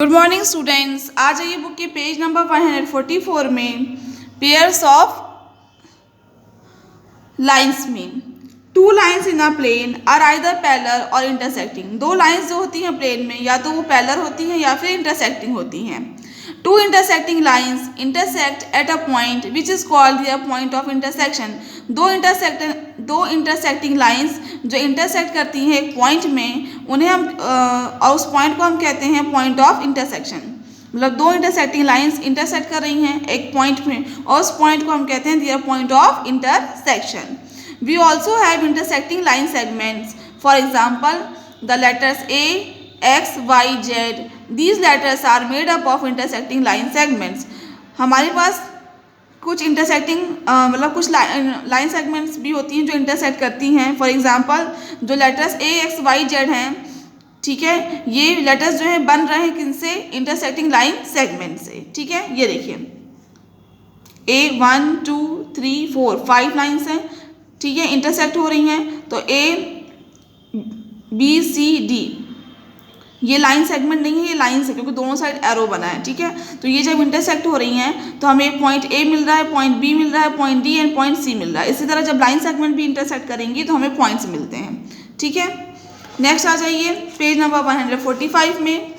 Good morning students. आ जाइए book के page number 144 में पेयर्स ऑफ लाइंस में। Two lines in a plane are either parallel or intersecting. दो lines जो होती हैं प्लेन में या तो वो पैरेलल होती हैं या फिर इंटरसेक्टिंग होती हैं। Two intersecting lines intersect at a point which is called the point of intersection. दो इंटरसेक्टिंग लाइंस जो इंटरसेक्ट करती हैं एक पॉइंट में, उन्हें हम और उस पॉइंट को हम कहते हैं पॉइंट ऑफ इंटरसेक्शन। मतलब दो इंटरसेक्टिंग लाइंस इंटरसेक्ट कर रही हैं एक पॉइंट में और उस पॉइंट को हम कहते हैं their point of intersection. We also have intersecting line segments. For example the letters A, X, Y, Z, these letters are made up of intersecting line segments। हमारे पास कुछ इंटरसेक्टिंग मतलब कुछ लाइन सेगमेंट्स भी होती हैं जो इंटरसेक्ट करती हैं। फॉर एग्जांपल जो letters A, X, Y, Z हैं, ठीक है, ये लेटर्स जो हैं बन रहे हैं किनसे? इंटरसेक्टिंग लाइन सेगमेंट से। ठीक है, ये देखिए ए 1 2 3 4 5 लाइन्स हैं, ठीक है, इंटरसेक्ट हो रही हैं। तो ए बी सी डी ये लाइन सेगमेंट नहीं है, ये लाइन है क्योंकि दोनों साइड एरो बना है। ठीक है, तो ये जब इंटरसेक्ट हो रही हैं तो हमें पॉइंट ए मिल रहा है, पॉइंट बी मिल रहा है, point D and point C मिल रहा है। इसी तरह जब लाइन सेगमेंट भी इंटरसेक्ट करेंगी तो हमें पॉइंट्स मिलते हैं। ठीक है, नेक्स्ट आ जाइए पेज नंबर 145 में।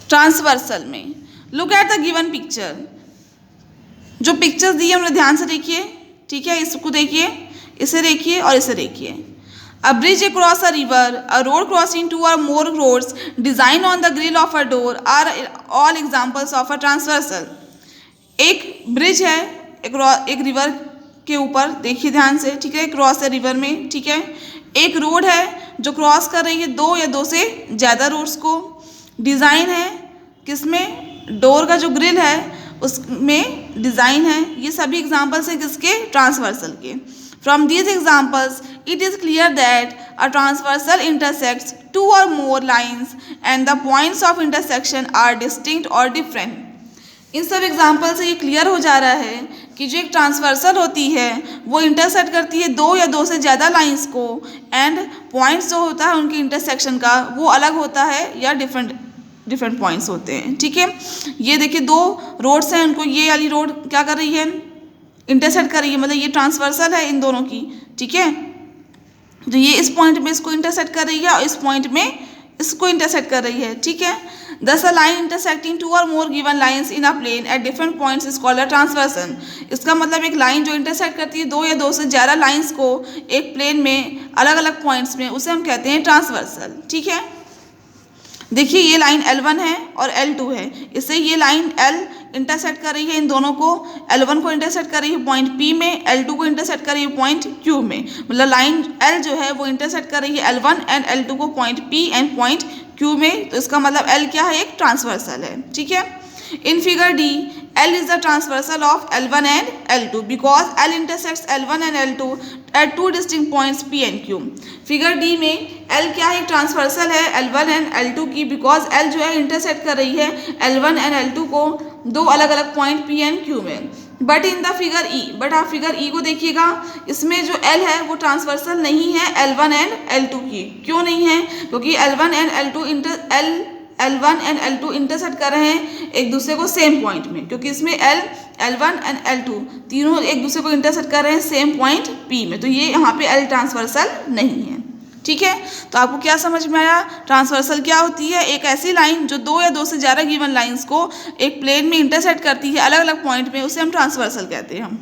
ट्रांसवर्सल में look at the given picture. जो पिक्चर्स दी है उन्हें ध्यान से देखिए। ठीक है, इसको देखिए, इसे देखिए और इसे देखिए। A bridge across a river, a road crossing two or more roads, design on the grill of a door are all examples of a transversal. एक ब्रिज है एक रिवर के ऊपर, देखिए ध्यान से। ठीक है, क्रॉस है रिवर में। ठीक है, एक रोड है जो क्रॉस कर रही है दो या दो से ज़्यादा रोड्स को। डिज़ाइन है किसमें? डोर का जो ग्रिल है उसमें डिज़ाइन है। ये सभी एग्जाम्पल्स हैं किसके? ट्रांसवर्सल के। From these examples it is clear that a transversal intersects two और more lines and the points of intersection are distinct और डिफरेंट। इन सब एग्जाम्पल से ये क्लियर हो जा रहा है कि जो एक ट्रांसवर्सल होती है वो इंटरसेक्ट करती है दो या दो से ज़्यादा लाइंस को, एंड पॉइंट्स जो होता है उनके इंटरसेक्शन का वो अलग होता है या डिफरेंट पॉइंट्स होते हैं। ठीक है, ये देखिए दो रोड्स हैं, उनको ये वाली रोड क्या कर रही है? इंटरसेक्ट कर रही है, मतलब ये ट्रांसवर्सल है इन दोनों की। ठीक है, तो ये इस पॉइंट में इसको इंटरसेक्ट कर रही है और इस पॉइंट में इसको इंटरसेक्ट कर रही है। ठीक है, दस अ लाइन इंटरसेक्टिंग टू और more given lines in a plane at different points is called a transversion. इसका मतलब एक लाइन जो इंटरसेक्ट करती है दो या दो से ज़्यादा लाइंस को एक प्लेन में अलग अलग पॉइंट्स में, उसे हम कहते हैं ट्रांसवर्सल। ठीक है, देखिए ये लाइन L1 है और L2 है, इससे ये लाइन L इंटरसेक्ट कर रही है इन दोनों को। L1 को इंटरसेक्ट कर रही है पॉइंट P में, L2 को इंटरसेक्ट कर रही है पॉइंट Q में। मतलब लाइन L जो है वो इंटरसेक्ट कर रही है L1 एंड L2 को point P and point Q में। तो इसका मतलब L क्या है? एक ट्रांसवर्सल है। ठीक है, in figure D L is the transversal of L1 and L2 because L intersects L1 and L2 at two distinct points P and Q। Figure D में L क्या है? ट्रांसवर्सल है L1 and L2 की, because L जो है intersect कर रही है L1 and L2 को दो अलग अलग पॉइंट P and Q में। But in the figure E, but आप फिगर E को देखिएगा, इसमें जो L है वो ट्रांसवर्सल नहीं है L1 and L2 की। क्यों नहीं है? क्योंकि L1 and L1 and L2 intersect कर रहे हैं एक दूसरे को सेम पॉइंट में, क्योंकि इसमें L1 एंड L2 तीनों एक दूसरे को इंटरसेक्ट कर रहे हैं सेम पॉइंट P में। तो ये यहाँ पे L ट्रांसवर्सल नहीं है। ठीक है, तो आपको क्या समझ में आया? ट्रांसवर्सल क्या होती है? एक ऐसी लाइन जो दो या दो से ज़्यादा गिवन लाइंस को एक प्लेन में इंटरसेक्ट करती है अलग अलग पॉइंट में, उसे हम ट्रांसवर्सल कहते हैं।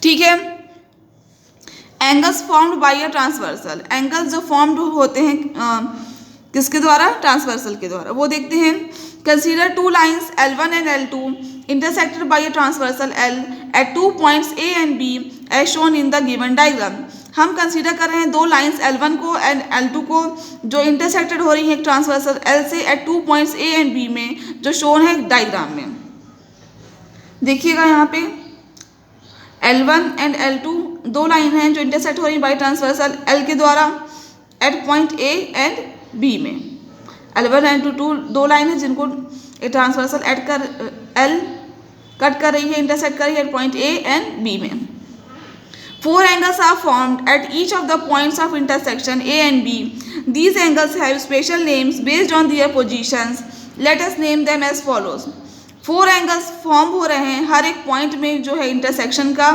ठीक है, angles formed by a transversal. Angles जो फॉर्म्ड होते हैं किसके द्वारा? ट्रांसवर्सल के द्वारा। वो देखते हैं। Consider two lines L1 and L2 intersected by a transversal L at two points A and B as shown in the given diagram. हम कंसीडर कर रहे हैं दो लाइंस L1 को एंड L2 को जो इंटरसेक्टेड हो रही है ट्रांसवर्सल L से at two points A and B में, जो शोन है डायग्राम में। देखिएगा यहाँ पे L1 एंड L2 दो लाइन हैं जो इंटरसेक्ट हो रही है बाय ट्रांसवर्सल L के द्वारा at point A and B में। L1 एंड L2 दो लाइन है जिनको ट्रांसवर्सल L कट कर रही है, इंटरसेक्ट कर रही है पॉइंट A एंड B में। 4 angles are formed at each of the points of intersection A and B. These angles have special names based on their positions. Let us name them as follows. 4 angles form हो रहे हैं हर एक point में जो है intersection का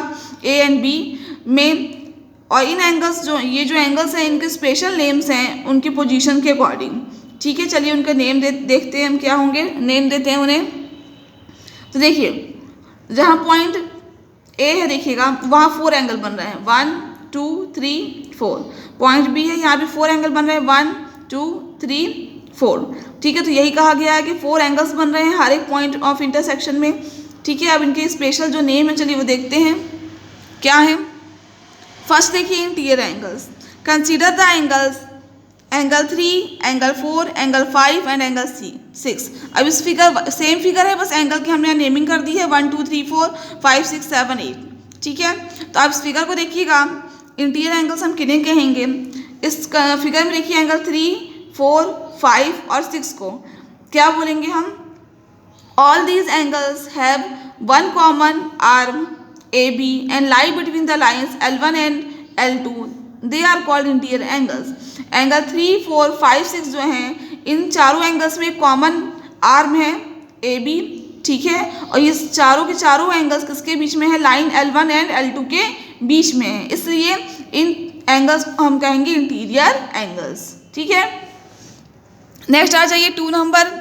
A and B में, और इन एंगल्स जो एंगल्स हैं इनके स्पेशल नेम्स हैं उनकी पोजीशन के अकॉर्डिंग। ठीक है, चलिए उनके नेम देखते हैं हम क्या होंगे, नेम देते हैं उन्हें। तो देखिए जहाँ पॉइंट A है देखिएगा वहाँ 4 एंगल बन रहे हैं, 1 2 3 4। पॉइंट B है यहाँ भी 4 एंगल बन रहे हैं, 1 2 3 4। ठीक है, तो यही कहा गया है कि 4 एंगल्स बन रहे हैं हर एक पॉइंट ऑफ इंटरसेक्शन में। ठीक है, अब इनके स्पेशल जो नेम है चलिए वो देखते हैं क्या है। फर्स्ट देखिए interior angles. Consider the angles angle 3, angle 4, angle 5 and angle 6। अब इस फिगर सेम फिगर है, बस एंगल की हमने नेमिंग कर दी है 1 2 3 4 5 6 7 8। ठीक है, तो आप इस फिगर को देखिएगा, इंटीरियर एंगल्स हम किन्हें कहेंगे। इस फिगर में देखिए एंगल 3 4 5 और 6 को क्या बोलेंगे हम। All these angles have one common arm AB and lie between the lines L1 and L2. They are called interior angles. Angle 3 4 5 6 जो हैं इन चारों एंगल्स में कॉमन आर्म है AB। ठीक है, और ये चारों के चारों एंगल्स किसके बीच में है, लाइन L1 एंड L2 के बीच में है, इसलिए इन एंगल्स हम कहेंगे इंटीरियर एंगल्स। ठीक है, नेक्स्ट आ जाइए 2 नंबर।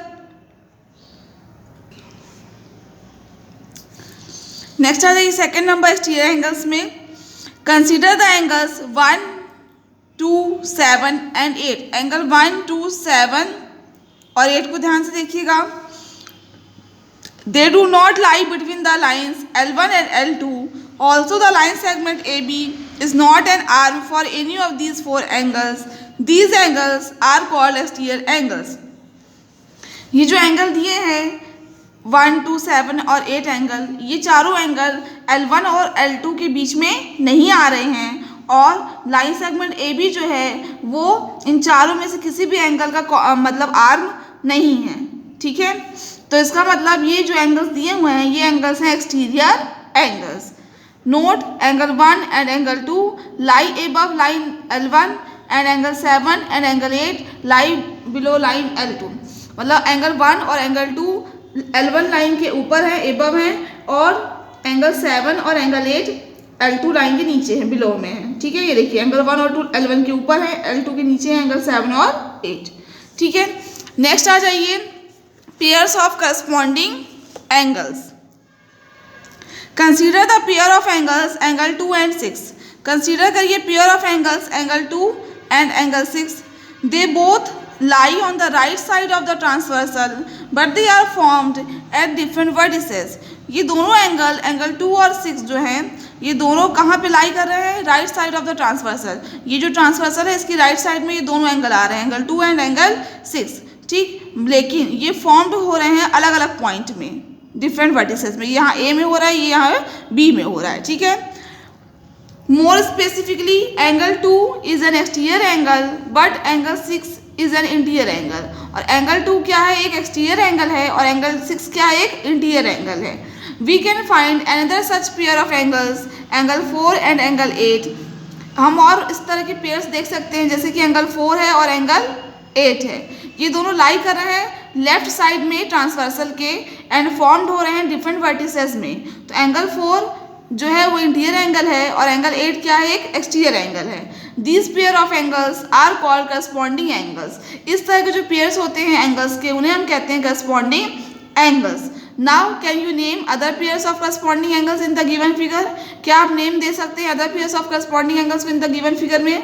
नेक्स्ट आ जाइए सेकेंड नंबर एक्सटीरियर एंगल्स में। Consider the angles 1 2 7 and 8। Angle 1 2 7 और 8 को ध्यान से देखिएगा। They do not lie between the lines L1 and L2। Also the line segment AB is not an arm for any of these 4 angles. These angles are called exterior angles. ये जो angle दिए हैं 1 2 7 और 8 angle, ये चारों angle L1 और L2 के बीच में नहीं आ रहे हैं, और लाइन सेगमेंट AB जो है वो इन चारों में से किसी भी एंगल का मतलब आर्म नहीं है। ठीक है, तो इसका मतलब ये जो एंगल्स दिए हुए हैं ये एंगल्स हैं exterior angles. Note angle 1 and angle 2 lie above line L1 and angle 7 and angle 8 lie below line L2। मतलब एंगल 1 और एंगल 2 L1 लाइन के ऊपर है, एबव है, और एंगल 7 और एंगल 8 L2 लाइन के नीचे है, बिलो में है। ठीक है, ये देखिए एंगल 1 और 2 L1 के ऊपर है, L2 के नीचे है एंगल 7 और 8। ठीक है, नेक्स्ट आ जाइए pairs of corresponding angles. Consider the pair of angles angle 2 and 6। Consider करिए pair of angles angle 2 and angle 6। They both lie on the right side of the transversal but they are formed at different vertices। ये दोनों angle 2 और 6 जो हैं ये दोनों कहाँ पे लाई कर रहे हैं, right side of the transversal. ये जो ट्रांसवर्सल है इसकी राइट साइड में ये दोनों एंगल आ रहे हैं, एंगल 2 एंड एंगल 6। ठीक, लेकिन ये फॉर्म्ड हो रहे हैं अलग अलग पॉइंट में, डिफरेंट वर्टिसेस में। यहाँ A में हो रहा है, ये यहाँ B में हो रहा है। ठीक है, more specifically angle 2 is an exterior angle but angle 6 is an interior angle. और एंगल 2 क्या है, एक एक्सटीरियर एंगल है, और एंगल 6 क्या है, एक इंटीरियर एंगल है। We can find another such pair of angles angle 4 and angle 8। हम और इस तरह के पेयर्स देख सकते हैं जैसे कि एंगल 4 है और एंगल 8 है। ये दोनों लाई कर रहे हैं लेफ्ट साइड में ट्रांसवर्सल के एंड फॉर्म्ड हो रहे हैं डिफरेंट वर्टिसेस में। तो एंगल 4 जो है वो इंटीरियर एंगल है और एंगल 8 क्या है, एक एक्सटीरियर एंगल है। These pair of angles are called corresponding angles. इस तरह के जो पेयर्स होते हैं एंगल्स के उन्हें हम कहते हैं corresponding angles. Now can you name other pairs of corresponding angles in the given figure. क्या आप नेम दे सकते हैं other pairs of corresponding angles in the given figure में।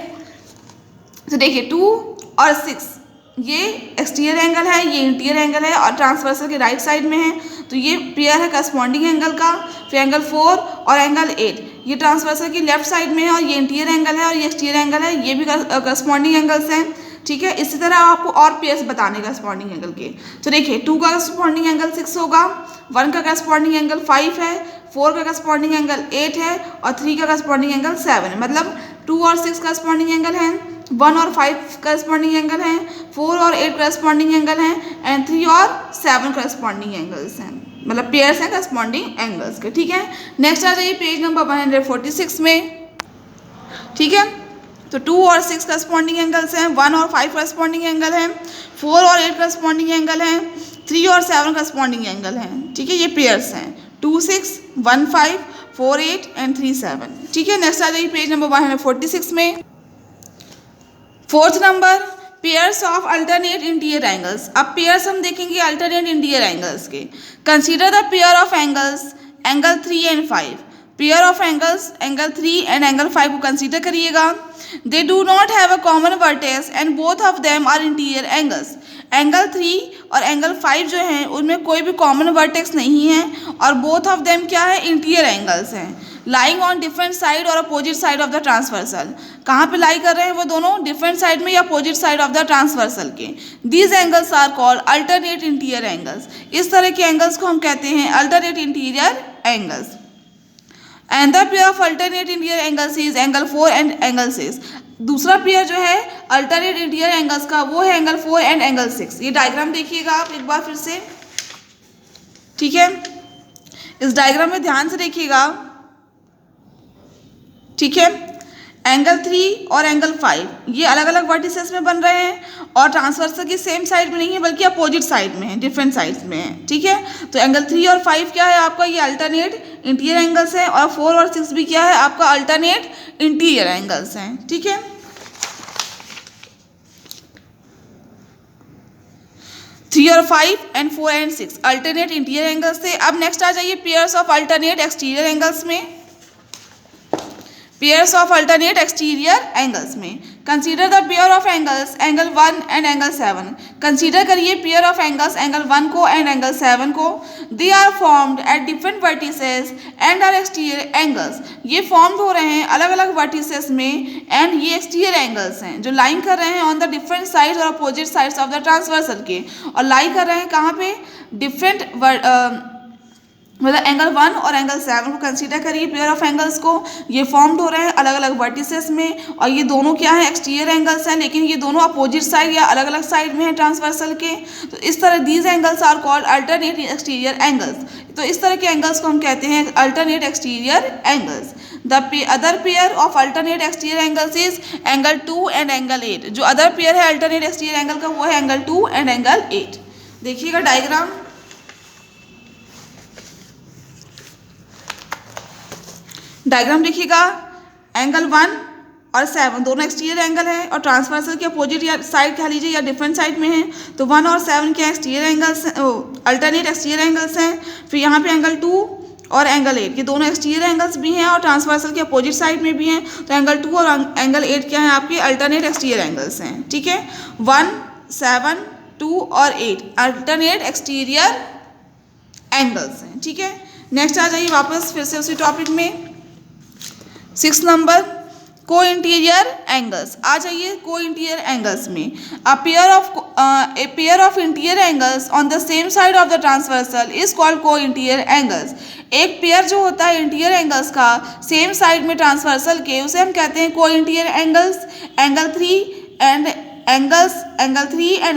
तो देखिए 2 और 6 ये एक्सटीरियर एंगल है, ये इंटीरियर एंगल है और ट्रांसवर्सल के राइट साइड में है, तो ये पेयर है करस्पॉन्डिंग एंगल का। फिर एंगल 4 और एंगल 8 ये ट्रांसवर्सल की लेफ्ट साइड में है और ये इंटीरियर एंगल है और ये एक्सटीरियर एंगल है, ये भी करस्पॉन्डिंग एंगल्स हैं। ठीक है, इसी तरह आपको और पेयर्स बताने करस्पॉन्डिंग एंगल के। तो देखिए 2 का करस्पॉन्डिंग एंगल 6 होगा, 1 का करस्पॉन्डिंग एंगल 5 है, 4 का करस्पॉन्डिंग एंगल 8 है और 3 का करस्पॉन्डिंग एंगल 7 है। मतलब 2 और 6 करस्पॉन्डिंग एंगल हैं, 1 और 5 करस्पॉन्डिंग एंगल हैं, 4 और 8 करस्पॉन्डिंग एंगल हैं एंड 3 और 7 करस्पॉन्डिंग एंगल्स हैं। मतलब पेयर्स हैं करस्पॉन्डिंग एंगल्स के। ठीक है, नेक्स्ट आ जाइए पेज नंबर 146 में। ठीक है। तो 2 और 6 करस्पॉन्डिंग एंगल्स हैं, 1 और 5 करस्पॉन्डिंग एंगल हैं, 4 और 8 करस्पॉन्डिंग एंगल हैं, 3 और 7 करस्पॉन्डिंग एंगल हैं। ठीक है, ये पेयर्स हैं 2 6 1 5 4 8 एंड 3 7। ठीक है, नेक्स्ट आ जाइए पेज नंबर 146 में। Fourth number, pairs of alternate interior angles. अब पेयर्स हम देखेंगे अल्टरनेट इंटीरियर एंगल्स के। Consider the pair of angles angle 3 and 5। Pair of angles angle 3 and angle 5 को कंसीडर करिएगा। They do not have a common vertex and both of them are interior angles. Angle 3 और angle 5 जो हैं उनमें कोई भी common vertex नहीं है और बोथ ऑफ देम क्या है, इंटीरियर एंगल्स हैं। लाइंग ऑन डिफरेंट साइड और opposite side of the transversal. कहाँ पे लाई कर रहे हैं वो दोनों, डिफरेंट साइड में या opposite side of the transversal के। These angles are called alternate interior angles. इस तरह के एंगल्स को हम कहते हैं alternate interior angles. And the pair of alternate interior angles is angle 4 and angle 6। दूसरा पेयर जो है अल्टरनेट इंटीरियर एंगल्स का वो है एंगल 4 एंड एंगल 6। ये डायग्राम देखिएगा आप एक बार फिर से। ठीक है, इस डायग्राम में ध्यान से देखिएगा। ठीक है, एंगल 3 और एंगल 5 ये अलग अलग वर्टिसेस में बन रहे हैं और ट्रांसवर्सल की सेम साइड में नहीं है बल्कि अपोजिट साइड में है, डिफरेंट साइड्स में है। ठीक है, तो एंगल 3 और 5 क्या है आपका, ये अल्टरनेट इंटीरियर एंगल्स है और 4 और 6 भी क्या है आपका, अल्टरनेट इंटीरियर एंगल्स हैं। ठीक है, 3 और 5 and 4 and 6 alternate interior angles थे। अब नेक्स्ट आ जाइए pairs of alternate exterior angles में। Pairs of alternate exterior angles में consider the pair of angles angle 1 and angle 7। Consider करिए पेयर ऑफ एंगल्स एंगल 1 को एंड एंगल 7 को। They are formed at different vertices and are exterior angles. ये formed हो रहे हैं अलग अलग वर्टिसेस में एंड ये एक्सटीरियर एंगल्स हैं जो लाइन कर रहे हैं ऑन द डिफरेंट साइड्स और opposite sides of the transversal के। और लाई कर रहे हैं कहाँ पे, डिफरेंट मतलब एंगल 1 और एंगल 7 को कंसीडर करिए पेयर ऑफ एंगल्स को। ये फॉर्म्ड हो रहे हैं अलग अलग वर्टिसेस में और ये दोनों क्या है, एक्सटीरियर एंगल्स हैं, लेकिन ये दोनों अपोजिट साइड या अलग अलग साइड में है ट्रांसवर्सल के। तो इस तरह these angles are called alternate exterior angles. तो इस तरह के एंगल्स को हम कहते हैं alternate exterior angles. The other pair of alternate exterior angles is angle 2 and angle 8। जो अदर पेयर है अल्टरनेट एक्सटीरियर एंगल का वो है एंगल 2 एंड एंगल 8। देखिएगा डायग्राम। डायग्राम देखिएगा, एंगल 1 और 7 दोनों एक्सटीरियर एंगल है और ट्रांसवर्सल के अपोजिट या साइड कह लीजिए या डिफरेंट साइड में है। तो 1 और 7 क्या exterior angles, alternate exterior angles हैं। फिर यहाँ पे एंगल 2 और एंगल 8 ये दोनों एक्सटीरियर एंगल्स भी हैं और ट्रांसवर्सल के अपोजिट साइड में भी हैं। तो एंगल 2 और एंगल 8 क्या है आपके, अल्टरनेट एक्सटीरियर एंगल्स हैं। ठीक है, 1 7 2 और 8 अल्टरनेट एक्सटीरियर एंगल्स हैं। ठीक है, नेक्स्ट आ जाइए वापस फिर से उसी टॉपिक में। 6 नंबर, को इंटीरियर एंगल्स। आ जाइए को इंटीरियर एंगल्स में। A pair of interior angles on the same side of the transversal is called co interior angles. एक पेयर जो होता है इंटीरियर एंगल्स का सेम साइड में ट्रांसवर्सल के, उसे हम कहते हैं co interior angles. Angle 3 and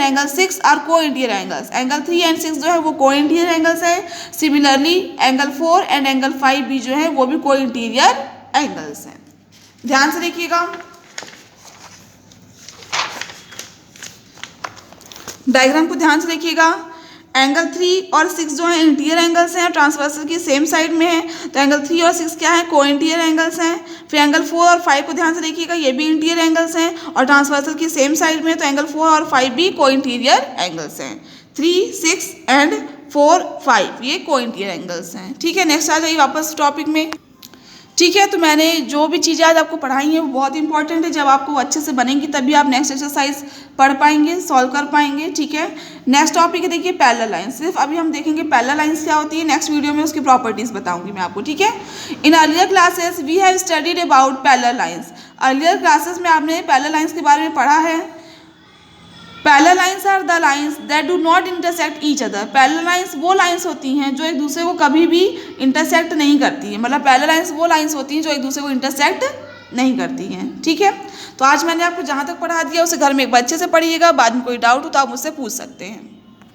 angle 6 are co interior angles. Angle 3 and 6 जो है वो को इंटीरियर एंगल्स हैं। सिमिलरली एंगल 4 एंड एंगल 5 भी जो है वो भी को इंटीरियर एंगल्स हैं। ध्यान से देखिएगा, डायग्राम को ध्यान से देखिएगा। एंगल 3 और 6 जो है इंटीरियर एंगल्स हैं, ट्रांसवर्सल की सेम साइड में है। तो एंगल 3 और 6 क्या है, को इंटीरियर एंगल्स हैं। फिर एंगल 4 और 5 को ध्यान से देखिएगा, ये भी इंटीरियर एंगल्स हैं और ट्रांसवर्सल की सेम साइड में। तो एंगल 4 और 5 भी को इंटीरियर एंगल्स हैं। 3 6 एंड 4 5 ये को इंटीरियर एंगल्स हैं। ठीक है, नेक्स्ट आ जाइए वापस टॉपिक में। ठीक है, तो मैंने जो भी चीज़ें आज आपको पढ़ाई हैं वो बहुत इंपॉर्टेंट है। जब आपको अच्छे से बनेंगी तभी आप नेक्स्ट एक्सरसाइज पढ़ पाएंगे, सॉल्व कर पाएंगे। ठीक है, नेक्स्ट टॉपिक है देखिए पैरेलल लाइंस। सिर्फ अभी हम देखेंगे पैरेलल लाइंस क्या होती है, नेक्स्ट वीडियो में उसकी प्रॉपर्टीज बताऊंगी मैं आपको। ठीक है, in earlier classes we have studied about parallel lines. Earlier classes में आपने पैरेलल लाइंस के बारे में पढ़ा है। Parallel lines are the lines that do not intersect each other. Parallel lines वो लाइंस होती हैं जो एक दूसरे को कभी भी इंटरसेक्ट नहीं करती है। मतलब पैरेलल लाइंस वो लाइंस होती हैं जो एक दूसरे को इंटरसेक्ट नहीं करती हैं। ठीक है, तो आज मैंने आपको जहाँ तक पढ़ा दिया उसे घर में एक बार अच्छे से पढ़िएगा। बाद में कोई डाउट हो तो आप मुझसे पूछ सकते हैं।